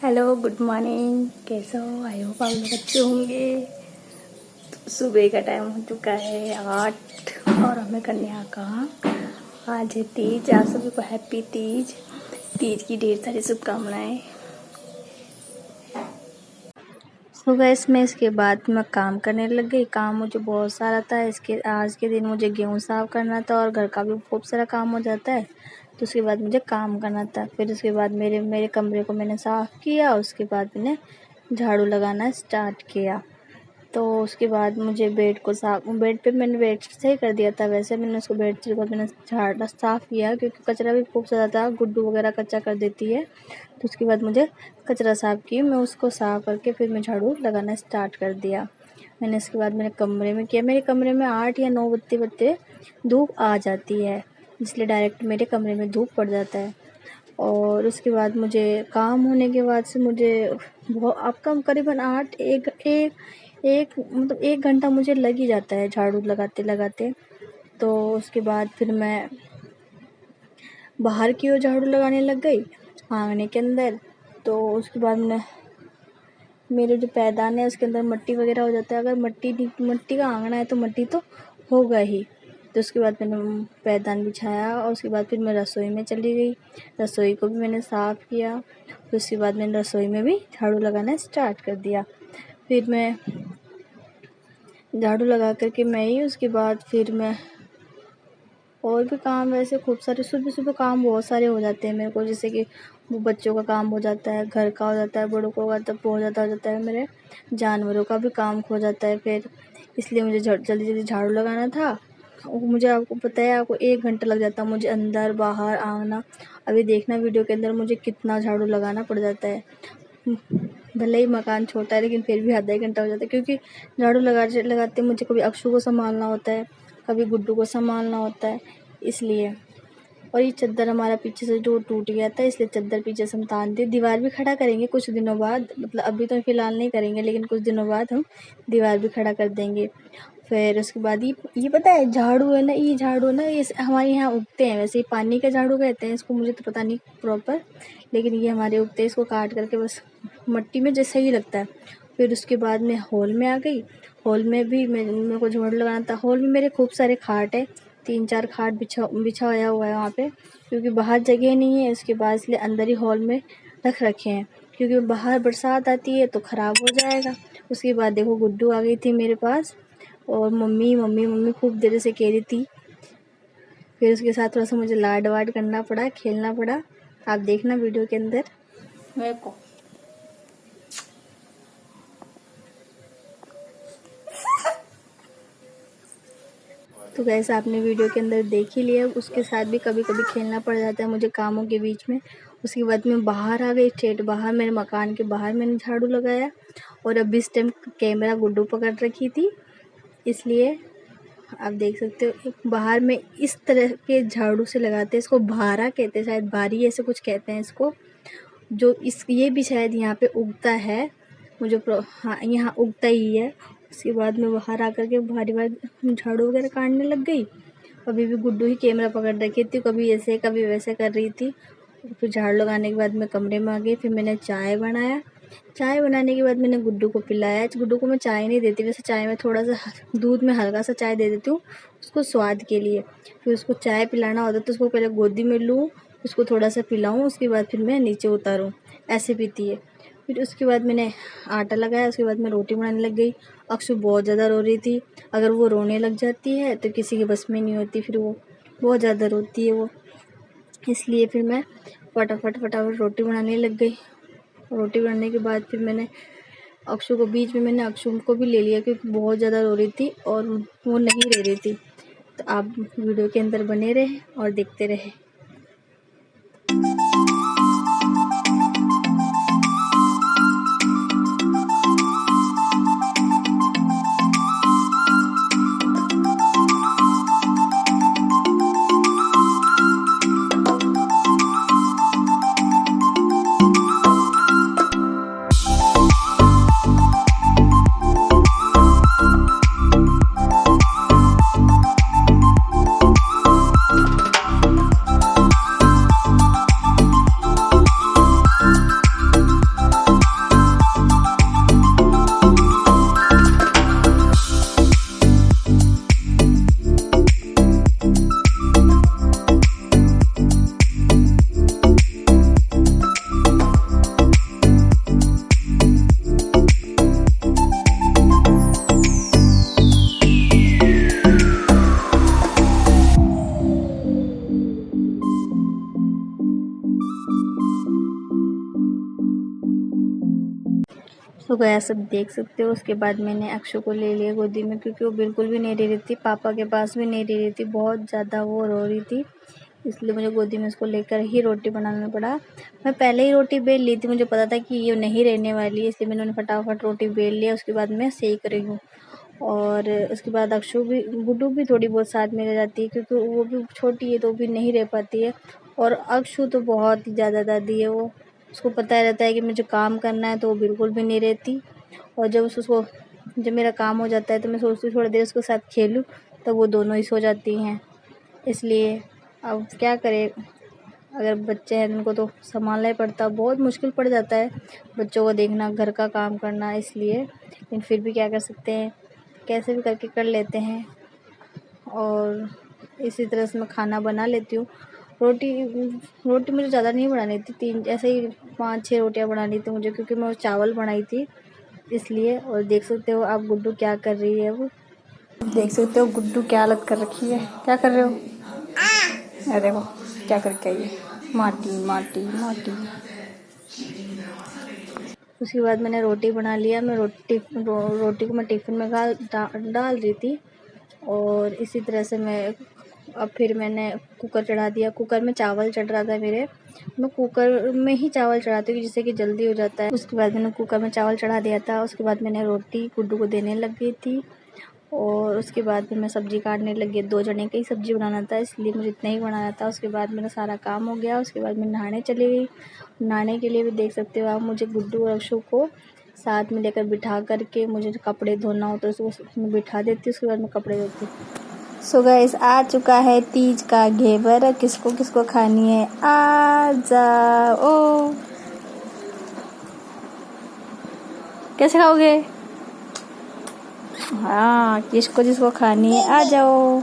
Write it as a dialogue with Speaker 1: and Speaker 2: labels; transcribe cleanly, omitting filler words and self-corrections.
Speaker 1: Hello, good morning. कैसे हो? I hope आप लोग अच्छे होंगे। तो सुबह का टाइम हो चुका है 8 और हमें करने यहाँ काम। आज है तीज। आप सभी को हैप्पी तीज। तीज की ढेर सारी शुभकामनाएं। सो गैस मैं इसके बाद मैं काम करने लग गई। काम मुझे बहुत सारा था। इसके आज के दिन मुझे गेहूँ साफ करना था और घर का भी खूब सारा काम हो जाता है। तो उसके बाद मुझे काम करना था। फिर उसके बाद मेरे मेरे कमरे को मैंने साफ़ किया। उसके बाद मैंने झाड़ू लगाना स्टार्ट किया। तो उसके बाद मुझे बेड पे मैंने बेडशीट सही कर दिया था। वैसे मैंने उसको बेडशीट को मैंने झाड़ा साफ़ किया क्योंकि कचरा भी खूब ज़्यादा था। गुड्डू वगैरह कच्चा कर देती है। तो उसके बाद मुझे कचरा साफ़ की। मैं उसको साफ़ करके फिर मैं झाड़ू लगाना स्टार्ट कर दिया। मैंने इसके बाद मेरे कमरे में किया। मेरे कमरे में 8 या 9 बत्ती धूप आ जाती है, इसलिए डायरेक्ट मेरे कमरे में धूप पड़ जाता है। और उसके बाद मुझे काम होने के बाद से मुझे अब कम करीबन 8 एक एक एक मतलब 1 घंटा मुझे लग ही जाता है झाड़ू लगाते लगाते। तो उसके बाद फिर मैं बाहर की ओर झाड़ू लगाने लग गई, आंगने के अंदर। तो उसके बाद मेरे जो पैदान है उसके अंदर मट्टी वगैरह हो जाता है। अगर मट्टी का आंगना है तो मट्टी तो होगा ही। तो उसके बाद मैंने पैदान बिछाया और उसके बाद फिर मैं रसोई में चली गई। रसोई को भी मैंने साफ़ किया। फिर उसके बाद मैंने रसोई में भी झाड़ू लगाना स्टार्ट कर दिया। फिर मैं झाड़ू लगा करके उसके बाद फिर मैं और भी काम वैसे खूब सारे सुबह काम बहुत सारे हो जाते हैं मेरे को। जैसे कि वो बच्चों का काम हो जाता है, घर का हो जाता है, बड़ों को तब बहुत ज़्यादा हो जाता है। मेरे जानवरों का भी काम हो जाता है। फिर इसलिए मुझे जल्दी जल्दी झाड़ू लगाना था। मुझे आपको पता है आपको 1 घंटा लग जाता है मुझे अंदर बाहर आंगना। अभी देखना वीडियो के अंदर मुझे कितना झाड़ू लगाना पड़ जाता है। भले ही मकान छोटा है लेकिन फिर भी आधा 1 घंटा हो जाता है क्योंकि झाड़ू लगाते मुझे कभी अक्षु को संभालना होता है, कभी गुड्डू को संभालना होता है, इसलिए। और ये चद्दर हमारा पीछे से जो टूट गया था, इसलिए चद्दर पीछे से हम तान दिए। दीवार भी खड़ा करेंगे कुछ दिनों बाद, मतलब अभी तो फ़िलहाल नहीं करेंगे लेकिन कुछ दिनों बाद हम दीवार भी खड़ा कर देंगे। फिर उसके बाद ये पता है झाड़ू है ना, ये हमारे यहाँ उगते हैं। वैसे ये पानी का झाड़ू कहते हैं इसको, मुझे तो पता नहीं प्रॉपर, लेकिन ये हमारे उगते हैं। इसको काट करके बस मट्टी में जैसे ही लगता है। फिर उसके बाद मैं हॉल में आ गई। हॉल में भी मेरे को झाड़ू लगाना था। हॉल में मेरे खूब सारे खाट है, 3-4 खाट बिछाया हुआ है वहाँ पे, क्योंकि बाहर जगह नहीं है। इसके बाद इसलिए अंदर ही हॉल में रख रखे हैं, क्योंकि बाहर बरसात आती है तो ख़राब हो जाएगा। उसके बाद देखो गुड्डू आ गई थी मेरे पास और मम्मी खूब देर से कह रही थी। फिर उसके साथ थोड़ा सा मुझे लाड वाड करना पड़ा, खेलना पड़ा। आप देखना वीडियो के अंदर मेरे को। तो गैस आपने वीडियो के अंदर देख ही लिया। उसके साथ भी कभी कभी खेलना पड़ जाता है मुझे कामों के बीच में। उसके बाद मैं बाहर आ गई, स्ट्रेट बाहर मेरे मकान के बाहर मैंने झाड़ू लगाया। और अभी इस टाइम कैमरा गुड्डू पकड़ रखी थी, इसलिए आप देख सकते हो बाहर में इस तरह के झाड़ू से लगाते हैं। इसको भारा कहते हैं, शायद भारी ऐसे कुछ कहते हैं इसको। जो ये भी शायद यहाँ पे उगता है, मुझे हाँ यहाँ उगता ही है। उसके बाद मैं बाहर आकर के भारी झाड़ू वगैरह काटने लग गई। अभी भी गुड्डू ही कैमरा पकड़ रखी थी, कभी ऐसे कभी वैसे कर रही थी। फिर झाड़ू लगाने के बाद मैं कमरे में आ गई। फिर मैंने चाय बनाया। चाय बनाने के बाद मैंने गुड्डू को पिलाया। गुड्डू को मैं चाय नहीं देती, वैसे चाय में थोड़ा सा दूध में हल्का सा चाय दे देती हूँ उसको स्वाद के लिए। फिर उसको चाय पिलाना होता है तो उसको पहले गोदी में लूँ, उसको थोड़ा सा पिलाऊँ, उसके बाद फिर मैं नीचे उतारूँ, ऐसे पीती है। फिर उसके बाद मैंने आटा लगाया। उसके बाद मैं रोटी बनाने लग गई। अक्षु बहुत ज़्यादा रो रही थी। अगर वो रोने लग जाती है तो किसी के बस में नहीं होती, फिर वो बहुत ज़्यादा रोती है वो, इसलिए फिर मैं फटाफट रोटी बनाने लग गई। रोटी बनाने के बाद फिर मैंने अक्षु को भी ले लिया क्योंकि बहुत ज़्यादा रो रही थी और वो नहीं रह रही थी। तो आप वीडियो के अंदर बने रहे और देखते रहे। तो गया सब देख सकते हो। उसके बाद मैंने अक्षु को ले लिया गोदी में, क्योंकि वो बिल्कुल भी नहीं रह रही थी, पापा के पास भी नहीं रह रही थी, बहुत ज़्यादा वो रो रही थी, इसलिए मुझे गोदी में उसको लेकर ही रोटी बनाना पड़ा। मैं पहले ही रोटी बेल ली थी, मुझे पता था कि ये नहीं रहने वाली है, इसलिए मैंने फटाफट रोटी बेल लिया। उसके बाद मैं सेक रही हूँ। और उसके बाद अक्षु भी, गुड्डू भी थोड़ी बहुत साथ में रह जाती है, क्योंकि वो भी छोटी है तो वो भी नहीं रह पाती है। और अक्षु तो बहुत ही ज़्यादा दादी है, वो उसको पता रहता है कि मुझे काम करना है, तो वो बिल्कुल भी नहीं रहती। और जब मेरा काम हो जाता है तो मैं सोचती हूँ थोड़ी देर उसके साथ खेलूँ, तो वो दोनों ही सो जाती हैं। इसलिए अब क्या करें, अगर बच्चे हैं उनको तो संभालना ही पड़ता, बहुत मुश्किल पड़ जाता है बच्चों को देखना, घर का काम करना, इसलिए। लेकिन फिर भी क्या कर सकते हैं, कैसे भी करके कर लेते हैं। और इसी तरह से मैं खाना बना लेती हूँ। रोटी रोटी मुझे ज़्यादा नहीं बनानी थी, 3 ऐसे ही 5-6 रोटियाँ बनानी थी मुझे, क्योंकि मैं चावल बनाई थी इसलिए। और देख सकते हो आप गुड्डू क्या कर रही है, वो देख सकते हो गुड्डू क्या हालत कर रखी है। क्या कर रहे हो? अरे वो क्या करके आई है, माटी माटी माटी। उसके बाद मैंने रोटी बना लिया। मैं रोटी को मैं टिफ़िन में डाल रही थी। और इसी तरह से अब फिर मैंने कुकर चढ़ा दिया। कुकर में चावल चढ़ रहा था मेरे, मैं कुकर में ही चावल चढ़ाती हूँ जिससे कि जल्दी हो जाता है। उसके बाद मैंने कुकर में चावल चढ़ा दिया था। उसके बाद मैंने रोटी गुड्डू को देने लग गई थी। और उसके बाद फिर मैं सब्ज़ी काटने लग गई। 2 जने की सब्ज़ी बनाना था, इसलिए मुझे इतना ही बनाना था। उसके बाद मेरा सारा काम हो गया। उसके बाद मैं नहाने चली गई। नहाने के लिए भी देख सकते हो आप, मुझे गुड्डू और अक्षु को साथ में लेकर बिठा करके मुझे कपड़े धोना होता है, उसको मैं बिठा देती हूँ। उसके बाद मैं कपड़े धोती हूँ। सो गाइस, आ चुका है तीज का घेवर। किसको किसको खानी है, आ जाओ। कैसे खाओगे? हाँ, किसको जिसको खानी है आ जाओ।